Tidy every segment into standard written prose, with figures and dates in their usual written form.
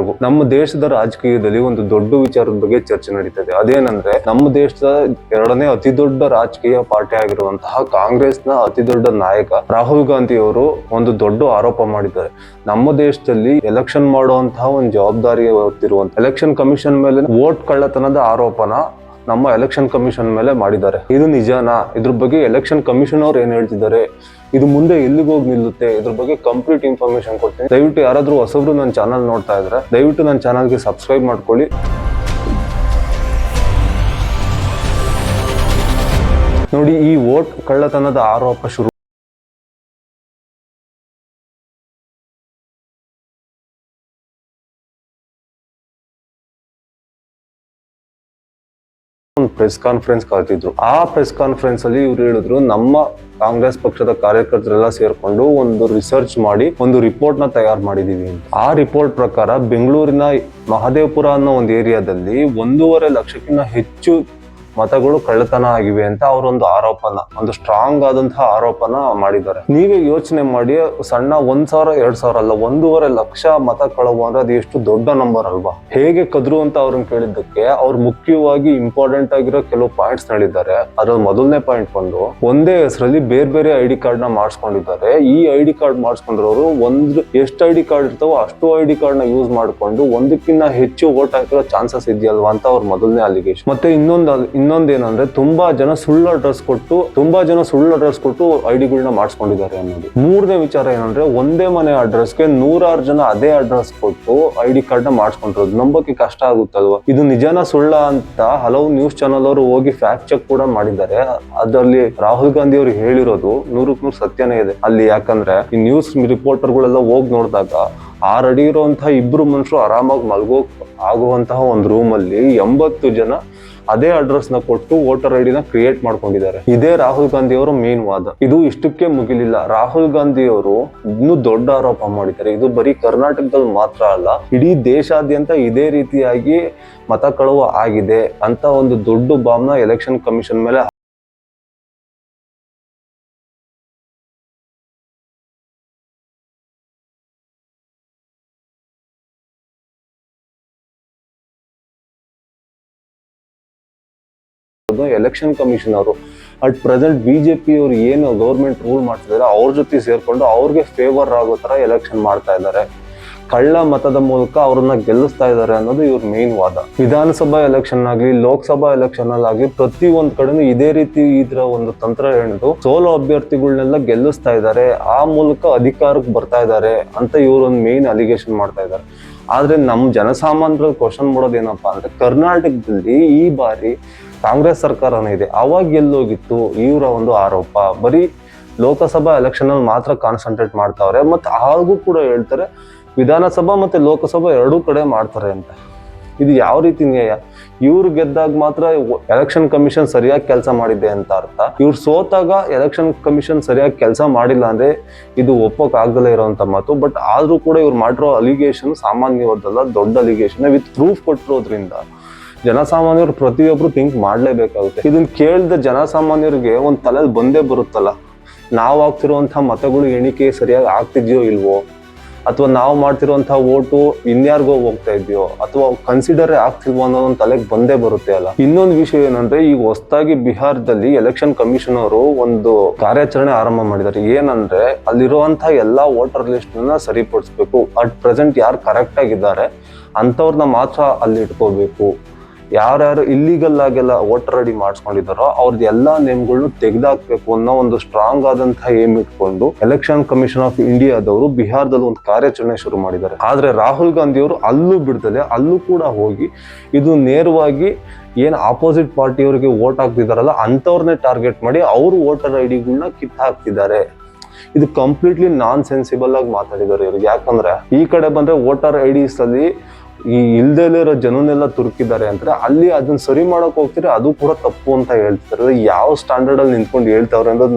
ಎಲ್ಲರಿಗೂ. ನಮ್ಮ ದೇಶದ ರಾಜಕೀಯದಲ್ಲಿ ಒಂದು ದೊಡ್ಡ ವಿಚಾರದ ಬಗ್ಗೆ ಚರ್ಚೆ ನಡೀತದೆ. ಅದೇನಂದ್ರೆ ನಮ್ಮ ದೇಶದ ಎರಡನೇ ಅತಿ ದೊಡ್ಡ ರಾಜಕೀಯ ಪಾರ್ಟಿ ಆಗಿರುವಂತಹ ಕಾಂಗ್ರೆಸ್ನ ಅತಿ ದೊಡ್ಡ ನಾಯಕ ರಾಹುಲ್ ಗಾಂಧಿ ಅವರು ಒಂದು ದೊಡ್ಡ ಆರೋಪ ಮಾಡಿದ್ದಾರೆ. ನಮ್ಮ ದೇಶದಲ್ಲಿ ಎಲೆಕ್ಷನ್ ಮಾಡುವಂತಹ ಒಂದು ಜವಾಬ್ದಾರಿ ಹೊತ್ತಿರುವಂತ ಎಲೆಕ್ಷನ್ ಕಮಿಷನ್ ಮೇಲೆ ವೋಟ್ ಕಳ್ಳತನದ ಆರೋಪನ ನಮ್ಮ ಎಲೆಕ್ಷನ್ ಕಮಿಷನ್ ಮೇಲೆ ಮಾಡಿದ್ದಾರೆ. ಇದು ನಿಜಾನಾ? ಇದ್ರ ಬಗ್ಗೆ ಎಲೆಕ್ಷನ್ ಕಮಿಷನ್ ಅವ್ರು ಏನ್ ಹೇಳ್ತಿದ್ದಾರೆ, ಇದು ಮುಂದೆ ಎಲ್ಲಿಗೆ ಹೋಗಿ ನಿಲ್ಲುತ್ತೆ, ಇದ್ರ ಬಗ್ಗೆ ಕಂಪ್ಲೀಟ್ ಇನ್ಫಾರ್ಮೇಶನ್ ಕೊಡ್ತೀನಿ. ದಯವಿಟ್ಟು ಯಾರಾದ್ರೂ ಹೊಸಬ್ರು ನನ್ನ ಚಾನಲ್ ನೋಡ್ತಾ ಇದ್ರೆ ದಯವಿಟ್ಟು ನನ್ನ ಚಾನಲ್ಗೆ ಸಬ್ಸ್ಕ್ರೈಬ್ ಮಾಡ್ಕೊಳ್ಳಿ. ನೋಡಿ, ಈ ವೋಟ್ ಕಳ್ಳತನದ ಆರೋಪ ಶುರು ಒಂದು ಪ್ರೆಸ್ ಕಾನ್ಫರೆನ್ಸ್ ಕರೆದಿದ್ರು. ಆ ಪ್ರೆಸ್ ಕಾನ್ಫರೆನ್ಸ್ ಅಲ್ಲಿ ಇವ್ರು ಹೇಳಿದ್ರು, ನಮ್ಮ ಕಾಂಗ್ರೆಸ್ ಪಕ್ಷದ ಕಾರ್ಯಕರ್ತರೆಲ್ಲ ಸೇರ್ಕೊಂಡು ಒಂದು ರಿಸರ್ಚ್ ಮಾಡಿ ಒಂದು ರಿಪೋರ್ಟ್ ನ ತಯಾರು ಮಾಡಿದೀವಿ ಅಂತ. ಆ ರಿಪೋರ್ಟ್ ಪ್ರಕಾರ ಬೆಂಗಳೂರಿನ ಮಹದೇವಪುರ ಅನ್ನೋ ಒಂದು ಏರಿಯಾದಲ್ಲಿ 1.5 ಲಕ್ಷಕ್ಕಿಂತ ಹೆಚ್ಚು ಮತಗಳು ಕಳ್ಳತನ ಆಗಿವೆ ಅಂತ ಅವರೊಂದು ಆರೋಪನ, ಒಂದು ಸ್ಟ್ರಾಂಗ್ ಆದಂತಹ ಆರೋಪನ ಮಾಡಿದ್ದಾರೆ. ನೀವೇ ಯೋಚನೆ ಮಾಡಿ, ಸಣ್ಣ 1,000 2,000 ಅಲ್ಲ, 1.5 ಲಕ್ಷ ಮತ ಕಳವು ಅಂದ್ರೆ ಅದು ಎಷ್ಟು ದೊಡ್ಡ ನಂಬರ್ ಅಲ್ವಾ? ಹೇಗೆ ಕದ್ರು ಅಂತ ಅವ್ರನ್ನ ಕೇಳಿದ್ದಕ್ಕೆ ಅವ್ರು ಮುಖ್ಯವಾಗಿ ಇಂಪಾರ್ಟೆಂಟ್ ಆಗಿರೋ ಕೆಲವು ಪಾಯಿಂಟ್ಸ್ ಹೇಳಿದ್ದಾರೆ. ಅದ್ರಲ್ಲಿ ಮೊದಲನೇ ಪಾಯಿಂಟ್ ಬಂದು, ಒಂದೇ ಹೆಸರಲ್ಲಿ ಬೇರೆ ಬೇರೆ ಐಡಿ ಕಾರ್ಡ್ ನ ಮಾಡಿಸ್ಕೊಂಡಿದ್ದಾರೆ. ಈ ಐಡಿ ಕಾರ್ಡ್ ಮಾಡಿಸ್ಕೊಂಡಿರೋರು ಎಷ್ಟು ಐಡಿ ಕಾರ್ಡ್ ಇರ್ತಾವೋ ಅಷ್ಟು ಐಡಿ ಕಾರ್ಡ್ ನ ಯೂಸ್ ಮಾಡ್ಕೊಂಡು ಒಂದಕ್ಕಿಂತ ಹೆಚ್ಚು ವೋಟ್ ಹಾಕಿರೋ ಚಾನ್ಸಸ್ ಇದೆಯಲ್ವಾ ಅಂತ ಅವ್ರ ಮೊದಲನೇ ಅಲಿಗೇಷನ್. ಮತ್ತೆ ಇನ್ನೊಂದೇನಂದ್ರೆ ತುಂಬಾ ಜನ ಸುಳ್ಳು ಅಡ್ರೆಸ್ ಕೊಟ್ಟು ಐಡಿಗಳನ್ನ ಮಾಡಿಸ್ಕೊಂಡಿದ್ದಾರೆ ಅನ್ನೋದು. ಮೂರನೇ ವಿಚಾರ ಏನಂದ್ರೆ, ಒಂದೇ ಮನೆ ಅಡ್ರೆಸ್ಗೆ 100 ಜನ ಅದೇ ಅಡ್ರೆಸ್ ಕೊಟ್ಟು ಐಡಿ ಕಾರ್ಡ್ ನ ಮಾಡಿಸ್ಕೊಂಡಿರೋದು. ನಂಬಕ್ಕೆ ಕಷ್ಟ ಆಗುತ್ತಲ್ವಾ? ಇದು ನಿಜಾನ ಸುಳ್ಳ ಅಂತ ಹಲವು ನ್ಯೂಸ್ ಚಾನಲ್ ಅವರು ಹೋಗಿ ಫ್ಯಾಕ್ಟ್ ಚೆಕ್ ಕೂಡ ಮಾಡಿದ್ದಾರೆ. ಅದರಲ್ಲಿ ರಾಹುಲ್ ಗಾಂಧಿ ಅವರು ಹೇಳಿರೋದು 100% ಸತ್ಯನೇ ಇದೆ ಅಲ್ಲಿ. ಯಾಕಂದ್ರೆ ಈ ನ್ಯೂಸ್ ರಿಪೋರ್ಟರ್ಗಳೆಲ್ಲ ಹೋಗಿ ನೋಡಿದಾಗ 6 ಅಡಿ ಇರುವಂತಹ ಇಬ್ರು ಮನುಷ್ಯರು ಆರಾಮಾಗಿ ಆಗುವಂತಹ ಒಂದು ರೂಮ್ ಅಲ್ಲಿ 80 ಜನ ಅದೇ ಅಡ್ರೆಸ್ ನ ಕೊಟ್ಟು ವೋಟರ್ ಐಡಿನ ಕ್ರಿಯೇಟ್ ಮಾಡ್ಕೊಂಡಿದ್ದಾರೆ. ಇದೇ ರಾಹುಲ್ ಗಾಂಧಿ ಅವರ ಮೇನ್ ವಾದ. ಇದು ಇಷ್ಟಕ್ಕೆ ಮುಗಿಲಿಲ್ಲ. ರಾಹುಲ್ ಗಾಂಧಿ ಅವರು ಇನ್ನೂ ದೊಡ್ಡ ಆರೋಪ ಮಾಡಿದ್ದಾರೆ. ಇದು ಬರೀ ಕರ್ನಾಟಕದಲ್ಲಿ ಮಾತ್ರ ಅಲ್ಲ, ಇಡೀ ದೇಶಾದ್ಯಂತ ಇದೇ ರೀತಿಯಾಗಿ ಮತ ಕಳವು ಆಗಿದೆ ಅಂತ ಒಂದು ದೊಡ್ಡ ಬಾಂಬ್ನ ಎಲೆಕ್ಷನ್ ಕಮಿಷನ್ ಮೇಲೆ ಎಲೆಕ್ಷನ್ ಕಮಿಷನ್ ಅವರು ಅಟ್ ಪ್ರೆಸೆಂಟ್ ಬಿಜೆಪಿ ಅವರು ಏನು ಗೌರ್ಮೆಂಟ್ ರೂಲ್ ಮಾಡ್ತಿದ್ದಾರೆ ಅವ್ರ ಜೊತೆ ಸೇರ್ಕೊಂಡು ಅವ್ರಿಗೆ ಫೇವರ್ ಆಗೋ ತರ ಎಲೆಕ್ಷನ್ ಮಾಡ್ತಾ ಇದ್ದಾರೆ. ಕಳ್ಳ ಮತದ ಮೂಲಕ ಅವ್ರನ್ನ ಗೆಲ್ಲಿಸ್ತಾ ಇದ್ದಾರೆ ಅನ್ನೋದು ಇವ್ರ ಮೇನ್ ವಾದ. ವಿಧಾನಸಭಾ ಎಲೆಕ್ಷನ್ ಆಗ್ಲಿ, ಲೋಕಸಭಾ ಎಲೆಕ್ಷನ್ ಅಲ್ಲಾಗ್ಲಿ, ಪ್ರತಿ ಒಂದ್ ಕಡೆನೂ ಇದೇ ರೀತಿ ಇದ್ರ ಒಂದು ತಂತ್ರ ಹೆಣೆದು ಸೋಲೋ ಅಭ್ಯರ್ಥಿಗಳನ್ನೆಲ್ಲ ಗೆಲ್ಲಿಸ್ತಾ ಇದ್ದಾರೆ. ಆ ಮೂಲಕ ಅಧಿಕಾರಕ್ಕೆ ಬರ್ತಾ ಇದ್ದಾರೆ ಅಂತ ಇವ್ರೊಂದು ಮೇನ್ ಅಲಿಗೇಷನ್ ಮಾಡ್ತಾ ಇದ್ದಾರೆ. ಆದ್ರೆ ನಮ್ ಜನಸಾಮಾನ್ಯರು ಕ್ವಶನ್ ಮಾಡೋದೇನಪ್ಪಾ ಅಂದ್ರೆ, ಕರ್ನಾಟಕದಲ್ಲಿ ಈ ಬಾರಿ ಕಾಂಗ್ರೆಸ್ ಸರ್ಕಾರನೇ ಇದೆ, ಅವಾಗ ಎಲ್ಲೋಗಿತ್ತು ಇವರ ಒಂದು ಆರೋಪ? ಬರೀ ಲೋಕಸಭಾ ಎಲೆಕ್ಷನ್ ಅಲ್ಲಿ ಮಾತ್ರ ಕಾನ್ಸಂಟ್ರೇಟ್ ಮಾಡ್ತಾವ್ರೆ. ಮತ್ತೆ ಹಾಗೂ ಕೂಡ ಹೇಳ್ತಾರೆ ವಿಧಾನಸಭಾ ಮತ್ತೆ ಲೋಕಸಭಾ ಎರಡೂ ಕಡೆ ಮಾಡ್ತಾರೆ ಅಂತ. ಇದು ಯಾವ ರೀತಿ ನ್ಯಾಯ? ಇವ್ರು ಗೆದ್ದಾಗ ಮಾತ್ರ ಎಲೆಕ್ಷನ್ ಕಮಿಷನ್ ಸರಿಯಾಗಿ ಕೆಲಸ ಮಾಡಿದೆ ಅಂತ ಅರ್ಥ. ಇವ್ರು ಸೋತಾಗ ಎಲೆಕ್ಷನ್ ಕಮಿಷನ್ ಸರಿಯಾಗಿ ಕೆಲಸ ಮಾಡಿಲ್ಲ ಅಂದ್ರೆ ಇದು ಒಪ್ಪೋಕ್ ಆಗದಲ್ಲೇ ಇರೋಂತ ಮಾತು. ಬಟ್ ಆದ್ರೂ ಕೂಡ ಇವ್ರು ಮಾಡಿರೋ ಅಲಿಗೇಷನ್ ಸಾಮಾನ್ಯವಾದಲ್ಲ, ದೊಡ್ಡ ಅಲಿಗೇಷನ್. ವಿತ್ ಪ್ರೂಫ್ ಕೊಟ್ಟಿರೋದ್ರಿಂದ ಜನಸಾಮಾನ್ಯರು ಪ್ರತಿಯೊಬ್ರು ಥಿಂಕ್ ಮಾಡ್ಲೇಬೇಕಾಗುತ್ತೆ. ಇದನ್ನ ಕೇಳಿದ ಜನಸಾಮಾನ್ಯರಿಗೆ ಒಂದ್ ತಲೆಯಲ್ಲಿ ಬಂದೇ ಬರುತ್ತಲ್ಲ, ನಾವು ಆಗ್ತಿರುವಂತಹ ಮತಗಳು ಎಣಿಕೆ ಸರಿಯಾಗಿ ಆಗ್ತಿದ್ಯೋ ಇಲ್ವೋ, ಅಥವಾ ನಾವು ಮಾಡ್ತಿರುವಂತಹ ವೋಟು ಇನ್ಯಾರಿಗೋ ಹೋಗ್ತಾ ಇದೆಯೋ, ಅಥವಾ ಕನ್ಸಿಡರೇ ಆಗ್ತಿಲ್ವೋ ಅನ್ನೋದೊಂದು ತಲೆಗೆ ಬಂದೇ ಬರುತ್ತೆ ಅಲ್ಲ. ಇನ್ನೊಂದು ವಿಷಯ ಏನಂದ್ರೆ, ಈಗ ಹೊಸದಾಗಿ ಬಿಹಾರದಲ್ಲಿ ಎಲೆಕ್ಷನ್ ಕಮಿಷನ್ ಅವರು ಒಂದು ಕಾರ್ಯಾಚರಣೆ ಆರಂಭ ಮಾಡಿದ್ದಾರೆ. ಏನಂದ್ರೆ, ಅಲ್ಲಿರುವಂತಹ ಎಲ್ಲಾ ವೋಟರ್ ಲಿಸ್ಟ್ ನ ಸರಿಪಡಿಸ್ಬೇಕು. ಅಟ್ ಪ್ರೆಸೆಂಟ್ ಯಾರು ಕರೆಕ್ಟ್ ಆಗಿದ್ದಾರೆ ಅಂತವ್ರನ್ನ ಮಾತ್ರ ಅಲ್ಲಿ ಇಟ್ಕೋಬೇಕು. ಯಾರ್ಯಾರು ಇಲ್ಲಿಗಲ್ ಆಗೆಲ್ಲ ವೋಟರ್ ಐಡಿ ಮಾಡಿಸ್ಕೊಂಡಿದ್ದಾರೋ ಅವ್ರದ್ದು ಎಲ್ಲಾ ನೇಮ್ಗಳನ್ನು ತೆಗೆದಾಕ್ಬೇಕು ಅನ್ನೋ ಒಂದು ಸ್ಟ್ರಾಂಗ್ ಆದಂತಹ ಏಮ್ ಇಟ್ಕೊಂಡು ಎಲೆಕ್ಷನ್ ಕಮಿಷನ್ ಆಫ್ ಇಂಡಿಯಾದವರು ಬಿಹಾರದಲ್ಲಿ ಒಂದು ಕಾರ್ಯಾಚರಣೆ ಶುರು ಮಾಡಿದ್ದಾರೆ. ಆದ್ರೆ ರಾಹುಲ್ ಗಾಂಧಿ ಅವರು ಅಲ್ಲೂ ಬಿಡ್ತದೆ, ಅಲ್ಲೂ ಕೂಡ ಹೋಗಿ ಇದು ನೇರವಾಗಿ ಏನ್ ಆಪೋಸಿಟ್ ಪಾರ್ಟಿಯವರಿಗೆ ವೋಟ್ ಹಾಕ್ತಿದಾರಲ್ಲ ಅಂತವ್ರನ್ನೇ ಟಾರ್ಗೆಟ್ ಮಾಡಿ ಅವರು ವೋಟರ್ ಐಡಿಗಳನ್ನ ಕಿತ್ತು ಹಾಕ್ತಿದ್ದಾರೆ. ಇದು ಕಂಪ್ಲೀಟ್ಲಿ ನಾನ್ ಸೆನ್ಸಿಬಲ್ ಆಗಿ ಮಾತಾಡಿದ್ದಾರೆ ಇವರು. ಯಾಕಂದ್ರೆ ಈ ಕಡೆ ಬಂದ್ರೆ ವೋಟರ್ ಐಡಿಸ್ ಅಲ್ಲಿ ಈ ಇಲ್ದೇ ಇರೋ ಜನನೆಲ್ಲ ತುರುಕಿದ್ದಾರೆ ಅಂದ್ರೆ ಅಲ್ಲಿ ಅದನ್ನ ಸರಿ ಮಾಡಕ್ ಹೋಗ್ತಾರೆ, ಅದು ಕೂಡ ತಪ್ಪು ಅಂತ ಹೇಳ್ತಾರೆ. ಯಾವ ಸ್ಟ್ಯಾಂಡರ್ಡ್ ಅಲ್ಲಿ ನಿಂತ್ಕೊಂಡು ಹೇಳ್ತಾವ್ರೆ ಅನ್ನೋದು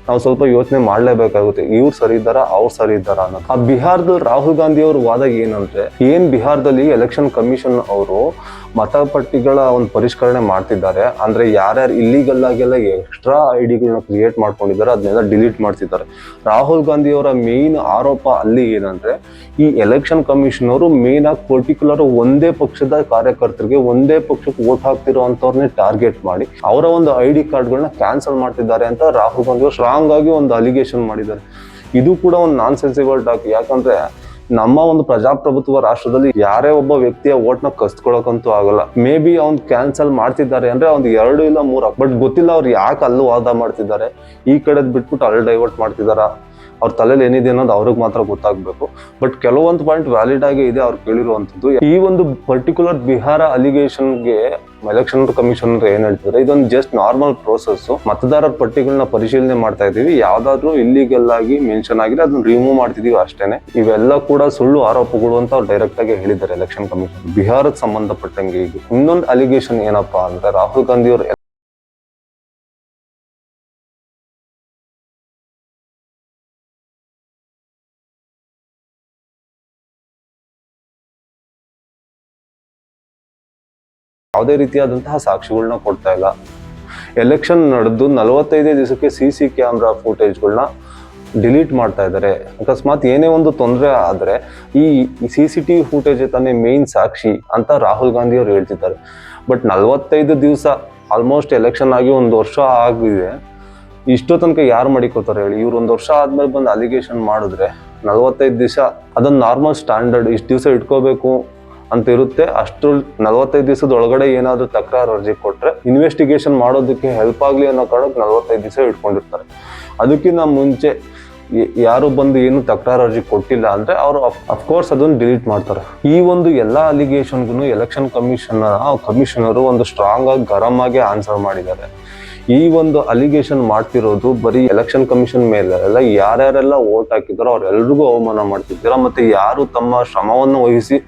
ನಾವು ಸ್ವಲ್ಪ ಯೋಚನೆ ಮಾಡ್ಲೇಬೇಕಾಗುತ್ತೆ, ಇವ್ರು ಸರಿ ಇದ್ದಾರಾ ಅವ್ರು ಸರಿ ಇದ್ದಾರಾ ಅನ್ನೋದು. ಆ ಬಿಹಾರದಲ್ಲಿ ರಾಹುಲ್ ಗಾಂಧಿ ಅವ್ರ ವಾದ ಏನಂದ್ರೆ, ಏನ್ ಬಿಹಾರದಲ್ಲಿ ಎಲೆಕ್ಷನ್ ಕಮಿಷನ್ ಅವರು ಮತಪಟ್ಟಿಗಳ ಒಂದು ಪರಿಷ್ಕರಣೆ ಮಾಡ್ತಿದ್ದಾರೆ, ಅಂದ್ರೆ ಯಾರ್ಯಾರು ಇಲ್ಲಿಗಲ್ ಆಗೆಲ್ಲ ಎಕ್ಸ್ಟ್ರಾ ಐಡಿಗಳನ್ನ ಕ್ರಿಯೇಟ್ ಮಾಡ್ಕೊಂಡಿದ್ದಾರೆ ಅದನ್ನೆಲ್ಲ ಡಿಲೀಟ್ ಮಾಡ್ತಿದ್ದಾರೆ. ರಾಹುಲ್ ಗಾಂಧಿ ಅವರ ಮೇನ್ ಆರೋಪ ಅಲ್ಲಿ ಏನಂದ್ರೆ, ಈ ಎಲೆಕ್ಷನ್ ಕಮಿಷನ್ ಅವರು ಮೇನ್ ಆಗಿ ಪರ್ಟಿಕ್ಯುಲರ್ ಒಂದೇ ಪಕ್ಷದ ಕಾರ್ಯಕರ್ತರಿಗೆ, ಒಂದೇ ಪಕ್ಷಕ್ಕೆ ವೋಟ್ ಹಾಕ್ತಿರೋಂಥವ್ರನ್ನೇ ಟಾರ್ಗೆಟ್ ಮಾಡಿ ಅವರ ಒಂದು ID ಕಾರ್ಡ್ಗಳನ್ನ ಕ್ಯಾನ್ಸಲ್ ಮಾಡ್ತಿದ್ದಾರೆ ಅಂತ ರಾಹುಲ್ ಗಾಂಧಿ ಅವರು ಸ್ಟ್ರಾಂಗ್ ಆಗಿ ಒಂದು ಅಲಿಗೇಷನ್ ಮಾಡಿದ್ದಾರೆ. ಇದು ಕೂಡ ಒಂದು ನಾನ್ ಸೆನ್ಸಿಬಲ್ ಟಾಕ್. ಯಾಕಂದ್ರೆ ನಮ್ಮ ಒಂದು ಪ್ರಜಾಪ್ರಭುತ್ವ ರಾಷ್ಟ್ರದಲ್ಲಿ ಯಾರೇ ಒಬ್ಬ ವ್ಯಕ್ತಿಯ ವೋಟ್ನ ಕಸ್ಕೊಳಕಂತೂ ಆಗಲ್ಲ. ಮೇ ಬಿ ಅವ್ನು ಕ್ಯಾನ್ಸಲ್ ಮಾಡ್ತಿದ್ದಾರೆ ಅಂದ್ರೆ ಅವ್ನು 2 ಇಲ್ಲ 3, ಬಟ್ ಗೊತ್ತಿಲ್ಲ ಅವ್ರು ಯಾಕೆ ಅಲ್ಲೂ ವಾದ ಮಾಡ್ತಿದ್ದಾರೆ, ಈ ಕಡೆದ್ ಬಿಟ್ಬಿಟ್ಟು ಅಲ್ಲಿ ಡೈವರ್ಟ್ ಮಾಡ್ತಿದಾರ, ಅವ್ರ ತಲೆಯಲ್ಲಿ ಏನಿದೆ ಅನ್ನೋದು ಅವ್ರಿಗೆ ಮಾತ್ರ ಗೊತ್ತಾಗ್ಬೇಕು. ಬಟ್ ಕೆಲವೊಂದು ಪಾಯಿಂಟ್ ವ್ಯಾಲಿಡ್ ಆಗಿ ಇದೆ ಅವ್ರು ಕೇಳಿರುವಂತದ್ದು. ಈ ಒಂದು ಪರ್ಟಿಕ್ಯುಲರ್ ಬಿಹಾರ ಅಲಿಗೇಷನ್ಗೆ ಎಲೆಕ್ಷನ್ ಕಮಿಷನ್ ಏನ್ ಹೇಳ್ತಿದ್ರೆ, ಇದೊಂದು ಜಸ್ಟ್ ನಾರ್ಮಲ್ ಪ್ರೋಸೆಸ್, ಮತದಾರರ ಪಟ್ಟಿಗಳನ್ನ ಪರಿಶೀಲನೆ ಮಾಡ್ತಾ ಇದೀವಿ, ಯಾವ್ದಾದ್ರು ಇಲ್ಲಿಗಲ್ ಆಗಿ ಮೆನ್ಷನ್ ಆಗಿದೆ ಅದನ್ನ ರಿಮೂವ್ ಮಾಡ್ತಿದೀವಿ ಅಷ್ಟೇನೆ, ಇವೆಲ್ಲ ಕೂಡ ಸುಳ್ಳು ಆರೋಪಗಳು ಅಂತ ಅವ್ರು ಡೈರೆಕ್ಟ್ ಆಗಿ ಹೇಳಿದ್ದಾರೆ ಎಲೆಕ್ಷನ್ ಕಮಿಷನ್. ಬಿಹಾರಕ್ಕೆ ಸಂಬಂಧಪಟ್ಟಂಗೆ ಈಗ ಇನ್ನೊಂದು ಅಲಿಗೇಷನ್ ಏನಪ್ಪಾ ಅಂದ್ರೆ, ರಾಹುಲ್ ಗಾಂಧಿ ಅವರು ಯಾವುದೇ ರೀತಿಯಾದಂತಹ ಸಾಕ್ಷಿಗಳನ್ನ ಕೊಡ್ತಾ ಇಲ್ಲ. ಎಲೆಕ್ಷನ್ ನಡೆದು 45 ದಿವಸಕ್ಕೆ CC ಕ್ಯಾಮ್ರಾ ಫುಟೇಜ್ಗಳನ್ನ ಡಿಲೀಟ್ ಮಾಡ್ತಾ ಇದ್ದಾರೆ. ಅಕಸ್ಮಾತ್ ಏನೇ ಒಂದು ತೊಂದರೆ ಆದ್ರೆ ಈ CCTV ಫುಟೇಜ್ ತಾನೇ ಮೇನ್ ಸಾಕ್ಷಿ ಅಂತ ರಾಹುಲ್ ಗಾಂಧಿ ಅವರು ಹೇಳ್ತಿದ್ದಾರೆ. ಬಟ್ 45 ದಿವಸ ಆಲ್ಮೋಸ್ಟ್ ಎಲೆಕ್ಷನ್ ಆಗಿ 1 ವರ್ಷ ಆಗಿದೆ, ಇಷ್ಟೋ ತನಕ ಯಾರು ಮಾಡಿಕೋತಾರೆ ಹೇಳಿ? ಇವ್ರು 1 ವರ್ಷ ಆದ್ಮೇಲೆ ಬಂದು ಅಲಿಗೇಷನ್ ಮಾಡಿದ್ರೆ 45 ದಿವಸ ಅದೊಂದು ನಾರ್ಮಲ್ ಸ್ಟ್ಯಾಂಡರ್ಡ್, ಇಷ್ಟು ದಿವಸ ಇಟ್ಕೋಬೇಕು ಅಂತ ಇರುತ್ತೆ. ಅಷ್ಟು 45 ದಿವಸದೊಳಗಡೆ ಏನಾದ್ರು ತಕರಾರು ಅರ್ಜಿ ಕೊಟ್ರೆ ಇನ್ವೆಸ್ಟಿಗೇಷನ್ ಮಾಡೋದಕ್ಕೆ ಹೆಲ್ಪ್ ಆಗ್ಲಿ ಅನ್ನೋ ಕಾರಣಕ್ಕೆ 45 ದಿವಸ ಇಟ್ಕೊಂಡಿರ್ತಾರೆ. ಅದಕ್ಕಿಂತ ಮುಂಚೆ ಯಾರು ಬಂದು ಏನು ತಕರಾರು ಅರ್ಜಿ ಕೊಟ್ಟಿಲ್ಲ ಅಂದ್ರೆ ಅವರು ಅಫ್ಕೋರ್ಸ್ ಅದನ್ನು ಡಿಲೀಟ್ ಮಾಡ್ತಾರೆ. ಈ ಒಂದು ಎಲ್ಲಾ ಅಲಿಗೇಷನ್ಗೂ ಎಲೆಕ್ಷನ್ ಕಮಿಷನರು ಒಂದು ಸ್ಟ್ರಾಂಗ್ ಆಗಿ ಗರಂ ಆಗಿ ಆನ್ಸರ್ ಮಾಡಿದ್ದಾರೆ. ಈ ಒಂದು ಅಲಿಗೇಷನ್ ಮಾಡ್ತಿರೋದು ಬರೀ ಎಲೆಕ್ಷನ್ ಕಮಿಷನ್ ಮೇಲೆ ಅಲ್ಲ, ಯಾರ್ಯಾರೆಲ್ಲ ವೋಟ್ ಹಾಕಿದಾರೋ ಅವ್ರೆಲ್ರಿಗೂ ಅವಮಾನ ಮಾಡ್ತಿದ್ದೀರಾ. ಮತ್ತೆ ಯಾರು ತಮ್ಮ ಶ್ರಮವನ್ನು ವಹಿಸಿ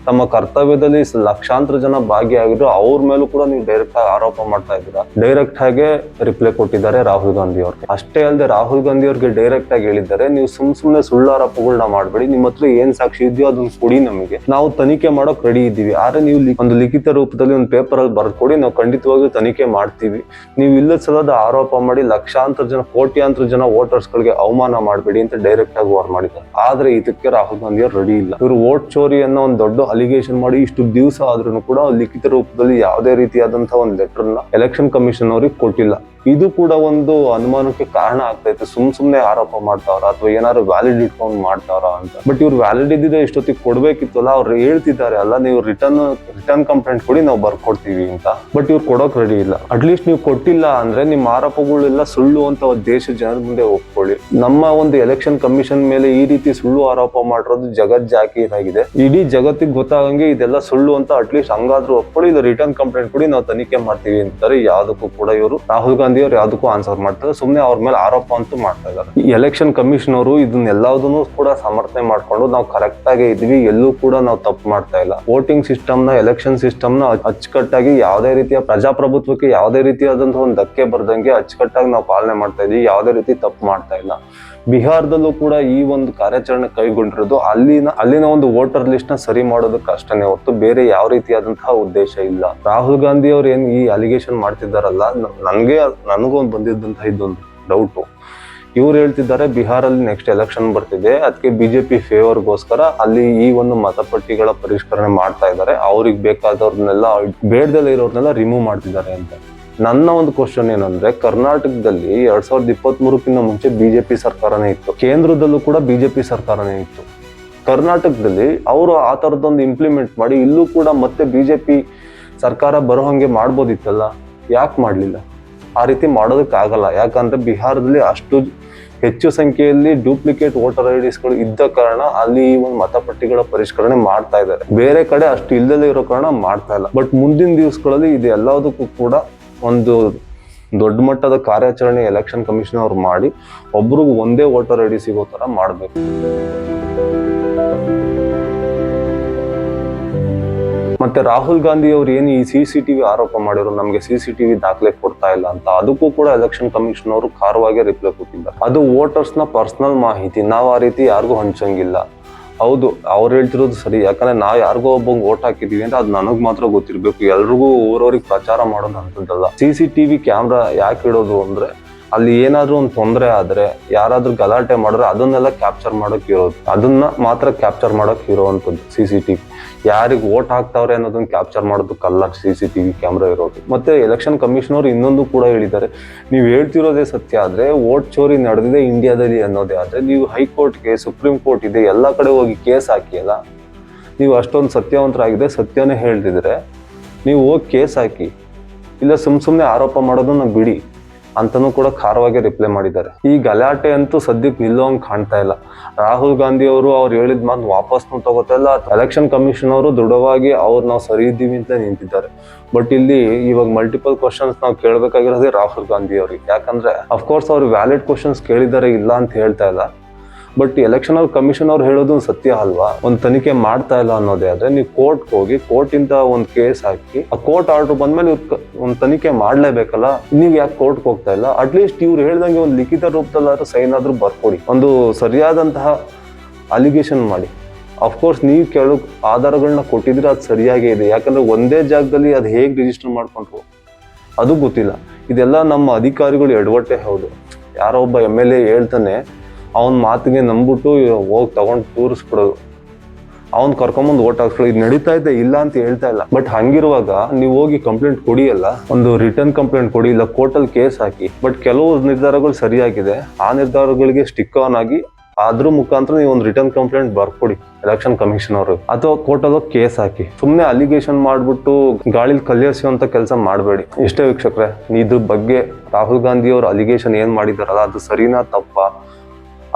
ತಮ್ಮ ಕರ್ತವ್ಯದಲ್ಲಿ ಲಕ್ಷಾಂತರ ಜನ ಭಾಗಿಯಾಗಿದ್ರು ಅವ್ರ ಮೇಲೂ ಕೂಡ ನೀವು ಡೈರೆಕ್ಟ್ ಆಗಿ ಆರೋಪ ಮಾಡ್ತಾ ಇದ್ದೀರಾ. ಡೈರೆಕ್ಟ್ ಆಗಿ ರಿಪ್ಲೈ ಕೊಟ್ಟಿದ್ದಾರೆ ರಾಹುಲ್ ಗಾಂಧಿ ಅವ್ರಿಗೆ. ಅಷ್ಟೇ ಅಲ್ಲದೆ ರಾಹುಲ್ ಗಾಂಧಿ ಅವ್ರಿಗೆ ಡೈರೆಕ್ಟ್ ಆಗಿ ಹೇಳಿದ್ದಾರೆ, ನೀವು ಸುಮ್ನೆ ಸುಳ್ಳು ಆರೋಪಗಳನ್ನ ಮಾಡಬೇಡಿ, ನಿಮ್ಮ ಹತ್ರ ಏನ್ ಸಾಕ್ಷಿ ಇದೆಯೋ ಅದನ್ನ ಕೊಡಿ, ನಮಗೆ ನಾವು ತನಿಖೆ ಮಾಡೋಕ್ ರೆಡಿ ಇದ್ದೀವಿ. ಆದ್ರೆ ನೀವು ಒಂದು ಲಿಖಿತ ರೂಪದಲ್ಲಿ ಒಂದು ಪೇಪರ್ ಅಲ್ಲಿ ಬರ್ದು ಕೊಡಿ, ನಾವು ಖಂಡಿತವಾಗ್ಲೂ ತನಿಖೆ ಮಾಡ್ತೀವಿ. ನೀವು ಇಲ್ಲದ ಸಲದ ಆರೋಪ ಮಾಡಿ ಲಕ್ಷಾಂತರ ಜನ, ಕೋಟ್ಯಾಂತರ ಜನ ವೋಟರ್ಸ್ ಗಳಿಗೆ ಅವಮಾನ ಮಾಡಬೇಡಿ ಅಂತ ಡೈರೆಕ್ಟ್ ಆಗಿ ವಾರ್ ಮಾಡಿದ್ದಾರೆ. ಆದ್ರೆ ಇದಕ್ಕೆ ರಾಹುಲ್ ಗಾಂಧಿ ಅವರು ರೆಡಿ ಇಲ್ಲ. ಇವರು ವೋಟ್ ಚೋರಿ ಅನ್ನೋ ಒಂದು ದೊಡ್ಡ ಅಲಿಗೇಷನ್ ಮಾಡಿ ಇಷ್ಟು ದಿವಸ ಆದ್ರೂ ಕೂಡ ಲಿಖಿತ ರೂಪದಲ್ಲಿ ಯಾವುದೇ ರೀತಿಯಾದಂತಹ ಒಂದು ಲೆಟರ್ ನ ಎಲೆಕ್ಷನ್ ಕಮಿಷನ್ ಅವ್ರಿಗೆ ಕೊಟ್ಟಿಲ್ಲ. ಇದು ಕೂಡ ಒಂದು ಅನುಮಾನಕ್ಕೆ ಕಾರಣ ಆಗ್ತೈತೆ. ಸುಮ್ನೆ ಆರೋಪ ಮಾಡ್ತಾವ್ರ ಅಥವಾ ಏನಾದ್ರು ವ್ಯಾಲಿಡ್ ಇಟ್ಕೊಂಡು ಮಾಡ್ತಾವ್ರ ಅಂತ. ಬಟ್ ಇವ್ರು ವ್ಯಾಲಿಡ್ ಇದ್ದಿದ್ರೆ ಇಷ್ಟೊತ್ತಿಗೆ ಕೊಡ್ಬೇಕಿತ್ತಲ್ಲ. ಅವ್ರು ಹೇಳ್ತಿದ್ದಾರೆ ಅಲ್ಲ, ನೀವು ರಿಟರ್ನ್ ಕಂಪ್ಲೇಂಟ್ ಕೊಡಿ, ನಾವು ಬರ್ಕೊಡ್ತೀವಿ ಅಂತ. ಬಟ್ ಇವ್ರು ಕೊಡೋಕ್ ರೆಡಿ ಇಲ್ಲ. ಅಟ್ಲೀಸ್ಟ್ ನೀವು ಕೊಟ್ಟಿಲ್ಲ ಅಂದ್ರೆ ನಿಮ್ಮ ಆರೋಪಗಳೆಲ್ಲ ಸುಳ್ಳು ಅಂತ ದೇಶದ ಜನರ ಮುಂದೆ ಒಪ್ಕೊಳ್ಳಿ. ನಮ್ಮ ಒಂದು ಎಲೆಕ್ಷನ್ ಕಮಿಷನ್ ಮೇಲೆ ಈ ರೀತಿ ಸುಳ್ಳು ಆರೋಪ ಮಾಡಿರೋದು ಜಗಜ್ಜಾಹೀರಾಗಿದೆ. ಇಡೀ ಜಗತ್ತಿಗೆ ಗೊತ್ತಾಗಂಗೆ ಇದೆಲ್ಲ ಸುಳ್ಳು ಅಂತ ಅಟ್ಲೀಸ್ಟ್ ಹಂಗಾದ್ರೂ ಒಪ್ಕೊಳ್ಳಿ, ಇದು ರಿಟರ್ನ್ ಕಂಪ್ಲೇಂಟ್ ಕೊಡಿ, ನಾವು ತನಿಖೆ ಮಾಡ್ತೀವಿ ಅಂತಾರೆ. ಯಾವ್ದಕ್ಕೂ ಕೂಡ ಇವರು ರಾಹುಲ್ ಗಾಂಧಿ ಅವ್ರು ಯಾವ್ದಕ್ಕೂ ಆನ್ಸರ್ ಮಾಡ್ತಾರೆ. ಸುಮ್ನೆ ಅವ್ರ ಮೇಲೆ ಆರೋಪ ಅಂತೂ ಮಾಡ್ತಾ ಇದ್ದಾರೆ. ಈ ಎಲೆಕ್ಷನ್ ಕಮಿಷನ್ ಅವರು ಇದನ್ನೆಲ್ಲದನ್ನು ಕೂಡ ಸಮರ್ಥನೆ ಮಾಡ್ಕೊಂಡು ನಾವು ಕರೆಕ್ಟ್ ಆಗಿ ಇದ್ವಿ, ಎಲ್ಲೂ ಕೂಡ ನಾವು ತಪ್ಪು ಮಾಡ್ತಾ ಇಲ್ಲ, ವೋಟಿಂಗ್ ಸಿಸ್ಟಮ್ ನ, ಎಲೆಕ್ಷನ್ ಸಿಸ್ಟಮ್ ನ ಅಚ್ಚುಕಟ್ಟಾಗಿ ಯಾವುದೇ ರೀತಿಯ ಪ್ರಜಾಪ್ರಭುತ್ವಕ್ಕೆ ಯಾವುದೇ ರೀತಿಯಾದಂತಹ ಒಂದು ಧಕ್ಕೆ ಬರ್ದಂಗೆ ಅಚ್ಚುಕಟ್ಟಾಗಿ ನಾವು ಪಾಲನೆ ಮಾಡ್ತಾ ಇದೀವಿ, ಯಾವುದೇ ರೀತಿ ತಪ್ಪು ಮಾಡ್ತಾ ಇಲ್ಲ. ಬಿಹಾರದಲ್ಲೂ ಕೂಡ ಈ ಒಂದು ಕಾರ್ಯಾಚರಣೆ ಕೈಗೊಂಡಿರೋದು ಅಲ್ಲಿನ ಒಂದು ವೋಟರ್ ಲಿಸ್ಟ್ ನ ಸರಿ ಮಾಡೋದಕ್ಕೆ ಅಷ್ಟೇ ಹೊರತು ಬೇರೆ ಯಾವ ರೀತಿಯಾದಂತಹ ಉದ್ದೇಶ ಇಲ್ಲ. ರಾಹುಲ್ ಗಾಂಧಿ ಅವ್ರು ಏನ್ ಈ ಅಲಿಗೇಷನ್ ಮಾಡ್ತಿದ್ದಾರಲ್ಲ, ನನಗೊಂದು ಬಂದಿದ್ದಂತಹ ಇದೊಂದು ಡೌಟು. ಇವ್ರು ಹೇಳ್ತಿದ್ದಾರೆ ಬಿಹಾರಲ್ಲಿ ನೆಕ್ಸ್ಟ್ ಎಲೆಕ್ಷನ್ ಬರ್ತಿದೆ, ಅದಕ್ಕೆ ಬಿಜೆಪಿ ಫೇವರ್ಗೋಸ್ಕರ ಅಲ್ಲಿ ಈ ಒಂದು ಮತಪಟ್ಟಿಗಳ ಪರಿಷ್ಕರಣೆ ಮಾಡ್ತಾ ಇದ್ದಾರೆ, ಅವ್ರಿಗೆ ಬೇಕಾದವ್ರನ್ನೆಲ್ಲ, ಬೇಡದಲ್ಲೇ ಇರೋರ್ನೆಲ್ಲ ರಿಮೂವ್ ಮಾಡ್ತಿದ್ದಾರೆ ಅಂತ. ನನ್ನ ಒಂದು ಕ್ವಶನ್ ಏನಂದ್ರೆ, ಕರ್ನಾಟಕದಲ್ಲಿ 2023ಕ್ಕಿಂತ ಮುಂಚೆ ಬಿಜೆಪಿ ಸರ್ಕಾರನೇ ಇತ್ತು, ಕೇಂದ್ರದಲ್ಲೂ ಕೂಡ ಬಿಜೆಪಿ ಸರ್ಕಾರನೇ ಇತ್ತು. ಕರ್ನಾಟಕದಲ್ಲಿ ಅವರು ಆ ತರದೊಂದು ಇಂಪ್ಲಿಮೆಂಟ್ ಮಾಡಿ ಇಲ್ಲೂ ಕೂಡ ಮತ್ತೆ ಬಿಜೆಪಿ ಸರ್ಕಾರ ಬರೋ ಹಂಗೆ ಮಾಡ್ಬೋದಿತ್ತಲ್ಲ, ಯಾಕೆ ಮಾಡ್ಲಿಲ್ಲ? ಆ ರೀತಿ ಮಾಡೋದಕ್ಕಾಗಲ್ಲ. ಯಾಕಂದ್ರೆ ಬಿಹಾರದಲ್ಲಿ ಅಷ್ಟು ಹೆಚ್ಚು ಸಂಖ್ಯೆಯಲ್ಲಿ ಡೂಪ್ಲಿಕೇಟ್ ವೋಟರ್ ಐಡಿಸ್ಗಳು ಇದ್ದ ಕಾರಣ ಅಲ್ಲಿ ಈ ಒಂದು ಮತಪಟ್ಟಿಗಳ ಪರಿಷ್ಕರಣೆ ಮಾಡ್ತಾ ಇದ್ದಾರೆ. ಬೇರೆ ಕಡೆ ಅಷ್ಟು ಇಲ್ಲದೆ ಇರೋ ಕಾರಣ ಮಾಡ್ತಾ ಇಲ್ಲ. ಬಟ್ ಮುಂದಿನ ದಿವಸಗಳಲ್ಲಿ ಇದು ಎಲ್ಲದಕ್ಕೂ ಕೂಡ ಒಂದು ದೊಡ್ಡ ಮಟ್ಟದ ಕಾರ್ಯಾಚರಣೆ ಎಲೆಕ್ಷನ್ ಕಮಿಷನ್ ಅವ್ರು ಮಾಡಿ ಒಬ್ರಿಗೂ ಒಂದೇ ವೋಟರ್ ಐಡಿ ಸಿಗೋ ತರ ಮಾಡ್ಬೇಕು. ಮತ್ತೆ ರಾಹುಲ್ ಗಾಂಧಿ ಅವ್ರು ಏನು ಈ CCTV ಆರೋಪ ಮಾಡಿದ್ರು, ನಮ್ಗೆ CCTV ದಾಖಲೆ ಕೊಡ್ತಾ ಇಲ್ಲ ಅಂತ, ಅದಕ್ಕೂ ಕೂಡ ಎಲೆಕ್ಷನ್ ಕಮಿಷನ್ ಅವರು ಖಾರವಾಗಿ ರಿಪ್ಲೈ ಕೊಟ್ಟಿದ್ದಾರೆ. ಅದು ವೋಟರ್ಸ್ ನ ಪರ್ಸನಲ್ ಮಾಹಿತಿ, ನಾವು ಆ ರೀತಿ ಯಾರಿಗೂ ಹಂಚಂಗಿಲ್ಲ. ಹೌದು, ಅವ್ರು ಹೇಳ್ತಿರೋದು ಸರಿ. ಯಾಕಂದ್ರೆ ನಾವು ಯಾರಿಗೋ ಒಬ್ಬಂಗ್ ವೋಟ್ ಹಾಕಿದೀವಿ ಅಂದ್ರೆ ಅದು ನನಗ್ ಮಾತ್ರ ಗೊತ್ತಿರ್ಬೇಕು, ಎಲ್ರಿಗೂ ಊರವ್ರಿಗೆ ಪ್ರಚಾರ ಮಾಡೋದು ಅಂತದ್ದಲ್ಲ. CCTV ಕ್ಯಾಮ್ರಾ ಯಾಕೆ ಇಡೋದು ಅಂದ್ರೆ, ಅಲ್ಲಿ ಏನಾದ್ರೂ ಒಂದು ತೊಂದರೆ ಆದ್ರೆ, ಯಾರಾದ್ರೂ ಗಲಾಟೆ ಮಾಡಿದ್ರೆ ಅದನ್ನೆಲ್ಲ ಕ್ಯಾಪ್ಚರ್ ಮಾಡಕ್ ಇರೋದು, ಅದನ್ನ ಮಾತ್ರ ಕ್ಯಾಪ್ಚರ್ ಮಾಡಕ್ ಇರೋವಂಥದ್ದು CCTV. ಯಾರಿಗೆ ವೋಟ್ ಹಾಕ್ತಾವ್ರೆ ಅನ್ನೋದನ್ನ ಕ್ಯಾಪ್ಚರ್ ಮಾಡೋದಕ್ಕಲ್ಲ CCTV ಕ್ಯಾಮ್ರಾ ಇರೋದು. ಮತ್ತೆ ಎಲೆಕ್ಷನ್ ಕಮಿಷನ್ ಅವರು ಇನ್ನೊಂದು ಕೂಡ ಹೇಳಿದ್ದಾರೆ, ನೀವು ಹೇಳ್ತಿರೋದೇ ಸತ್ಯ ಆದ್ರೆ, ವೋಟ್ ಚೋರಿ ನಡೆದಿದೆ ಇಂಡಿಯಾದಲ್ಲಿ ಅನ್ನೋದೇ ಆದ್ರೆ, ನೀವು ಹೈಕೋರ್ಟ್ಗೆ, ಸುಪ್ರೀಂ ಕೋರ್ಟ್ ಇದೆ, ಎಲ್ಲ ಕಡೆ ಹೋಗಿ ಕೇಸ್ ಹಾಕಿಯಲ್ಲ. ನೀವು ಅಷ್ಟೊಂದು ಸತ್ಯವಂತರಾಗಿದೆ, ಸತ್ಯನೇ ಹೇಳ್ತಿದ್ರೆ ನೀವು ಹೋಗಿ ಕೇಸ್ ಹಾಕಿ, ಇಲ್ಲ ಸುಮ್ಮನೆ ಆರೋಪ ಮಾಡೋದನ್ನ ಬಿಡಿ ಅಂತನೂ ಕೂಡ ಖಾರವಾಗಿ ರಿಪ್ಲೈ ಮಾಡಿದ್ದಾರೆ. ಈ ಗಲಾಟೆ ಅಂತೂ ಸದ್ಯಕ್ಕೆ ನಿಲ್ಲೋಂಗ್ ಕಾಣ್ತಾ ಇಲ್ಲ. ರಾಹುಲ್ ಗಾಂಧಿ ಅವರು ಹೇಳಿದ ಮಾತು ವಾಪಸ್ನು ತಗೋತಾ ಇಲ್ಲ. ಎಲೆಕ್ಷನ್ ಕಮಿಷನ್ ಅವರು ದೃಢವಾಗಿ ನಾವು ಸರಿ ಇದ್ದೀವಿ ಅಂತ ನಿಂತಿದ್ದಾರೆ. ಬಟ್ ಇಲ್ಲಿ ಇವಾಗ ಮಲ್ಟಿಪಲ್ ಕ್ವಶನ್ಸ್ ನಾವು ಕೇಳಬೇಕಾಗಿರೋದೇ ರಾಹುಲ್ ಗಾಂಧಿ ಅವ್ರಿಗೆ. ಯಾಕಂದ್ರೆ ಅಫ್ಕೋರ್ಸ್ ಅವ್ರು ವ್ಯಾಲಿಡ್ ಕ್ವಶನ್ಸ್ ಕೇಳಿದ್ದಾರೆ, ಇಲ್ಲ ಅಂತ ಹೇಳ್ತಾ ಇಲ್ಲ. ಬಟ್ ಎಲೆಕ್ಷನ್ ಕಮಿಷನ್ ಅವ್ರು ಹೇಳೋದು ಸತ್ಯ ಅಲ್ವಾ? ಒಂದು ತನಿಖೆ ಮಾಡ್ತಾ ಇಲ್ಲ ಅನ್ನೋದೇ ಆದ್ರೆ, ನೀವು ಕೋರ್ಟ್ಗೆ ಹೋಗಿ, ಕೋರ್ಟ್ ಇಂದ ಒಂದು ಕೇಸ್ ಹಾಕಿ, ಆ ಕೋರ್ಟ್ ಆರ್ಡರ್ ಬಂದ್ಮೇಲೆ ಒಂದು ತನಿಖೆ ಮಾಡ್ಲೇಬೇಕಲ್ಲ. ನೀವ್ ಯಾಕೆ ಕೋರ್ಟ್ಗೆ ಹೋಗ್ತಾ ಇಲ್ಲ? ಅಟ್ಲೀಸ್ಟ್ ಇವ್ರು ಹೇಳ್ದಂಗೆ ಒಂದು ಲಿಖಿತ ರೂಪದಲ್ಲಾದ್ರೂ ಸೈನ್ ಆದ್ರೂ ಬರ್ಕೊಡಿ, ಒಂದು ಸರಿಯಾದಂತಹ ಅಲಿಗೇಷನ್ ಮಾಡಿ. ಅಫ್ಕೋರ್ಸ್ ನೀವು ಕೇಳೋ ಆಧಾರಗಳನ್ನ ಕೊಟ್ಟಿದ್ರೆ ಅದು ಸರಿಯಾಗೇ ಇದೆ. ಯಾಕಂದ್ರೆ ಒಂದೇ ಜಾಗದಲ್ಲಿ ಅದು ಹೇಗೆ ರಿಜಿಸ್ಟರ್ ಮಾಡ್ಕೊಂಡ್ರು ಅದು ಗೊತ್ತಿಲ್ಲ. ಇದೆಲ್ಲ ನಮ್ಮ ಅಧಿಕಾರಿಗಳು ಎಡವಟ್ಟೆ. ಹೌದು, ಯಾರೋ ಒಬ್ಬ MLA ಹೇಳ್ತಾನೆ, ಅವನ ಮಾತಿಗೆ ನಂಬಿಟ್ಟು ಹೋಗಿ ತಗೊಂಡು ತೋರಿಸ್ಬಿಡೋದು, ಅವ್ನ್ ಕರ್ಕೊಂಬಂದು ವೋಟ್ ಹಾಕ್ಸ್ಕೊಳ್ಳೋದು. ಇದು ನಡೀತಾ ಇದೆ, ಇಲ್ಲ ಅಂತ ಹೇಳ್ತಾ ಇಲ್ಲ. ಬಟ್ ಹಂಗಿರುವಾಗ ನೀವು ಹೋಗಿ ಕಂಪ್ಲೇಂಟ್ ಕೊಡಿಯಲ್ಲ, ಒಂದು ರಿಟರ್ನ್ ಕಂಪ್ಲೇಂಟ್ ಕೊಡಿ, ಇಲ್ಲ ಕೋರ್ಟಲ್ಲಿ ಕೇಸ್ ಹಾಕಿ. ಬಟ್ ಕೆಲವು ನಿರ್ಧಾರಗಳು ಸರಿಯಾಗಿದೆ, ಆ ನಿರ್ಧಾರಗಳಿಗೆ ಸ್ಟಿಕ್ ಆನ್ ಆಗಿ ಅದ್ರ ಮುಖಾಂತರ ನೀವು ಒಂದು ರಿಟರ್ನ್ ಕಂಪ್ಲೇಂಟ್ ಬರ್ಕೊಡಿ ಎಲೆಕ್ಷನ್ ಕಮಿಷನ್ ಅವರು, ಅಥವಾ ಕೋರ್ಟಲ್ಲಿ ಕೇಸ್ ಹಾಕಿ. ಸುಮ್ಮನೆ ಅಲಿಗೇಷನ್ ಮಾಡ್ಬಿಟ್ಟು ಗಾಳಿಲಿ ಕಲಿಯೋಸುವಂತ ಕೆಲಸ ಮಾಡಬೇಡಿ. ಇಷ್ಟೇ ವೀಕ್ಷಕರೇ, ಇದ್ರ ಬಗ್ಗೆ ರಾಹುಲ್ ಗಾಂಧಿ ಅವರು ಅಲಿಗೇಷನ್ ಏನ್ ಮಾಡಿದಾರಲ್ಲ ಅದು ಸರಿನಾ ತಪ್ಪಾ,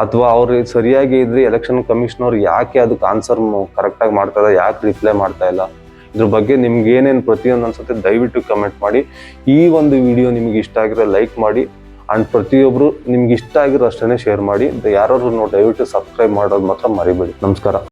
ಅಥವಾ ಅವ್ರು ಸರಿಯಾಗಿ ಇದ್ರೆ ಎಲೆಕ್ಷನ್ ಕಮಿಷನ್ ಅವ್ರು ಯಾಕೆ ಅದಕ್ಕೆ ಆನ್ಸರ್ ಕರೆಕ್ಟಾಗಿ ಮಾಡ್ತಾ ಇಲ್ಲ, ಯಾಕೆ ರಿಪ್ಲೈ ಮಾಡ್ತಾ ಇಲ್ಲ, ಇದ್ರ ಬಗ್ಗೆ ನಿಮ್ಗೆ ಏನೇನು ಪ್ರತಿಯೊಂದು ಅನ್ಸುತ್ತೆ ದಯವಿಟ್ಟು ಕಮೆಂಟ್ ಮಾಡಿ. ಈ ಒಂದು ವಿಡಿಯೋ ನಿಮ್ಗೆ ಇಷ್ಟ ಆಗಿರೋ ಲೈಕ್ ಮಾಡಿ, ಅಂಡ್ ಪ್ರತಿಯೊಬ್ರು ನಿಮ್ಗೆ ಇಷ್ಟ ಆಗಿರೋ ಅಷ್ಟೇ ಶೇರ್ ಮಾಡಿ. ಯಾರು ದಯವಿಟ್ಟು ಸಬ್ಸ್ಕ್ರೈಬ್ ಮಾಡೋದು ಮಾತ್ರ ಮರಿಬೇಡಿ. ನಮಸ್ಕಾರ.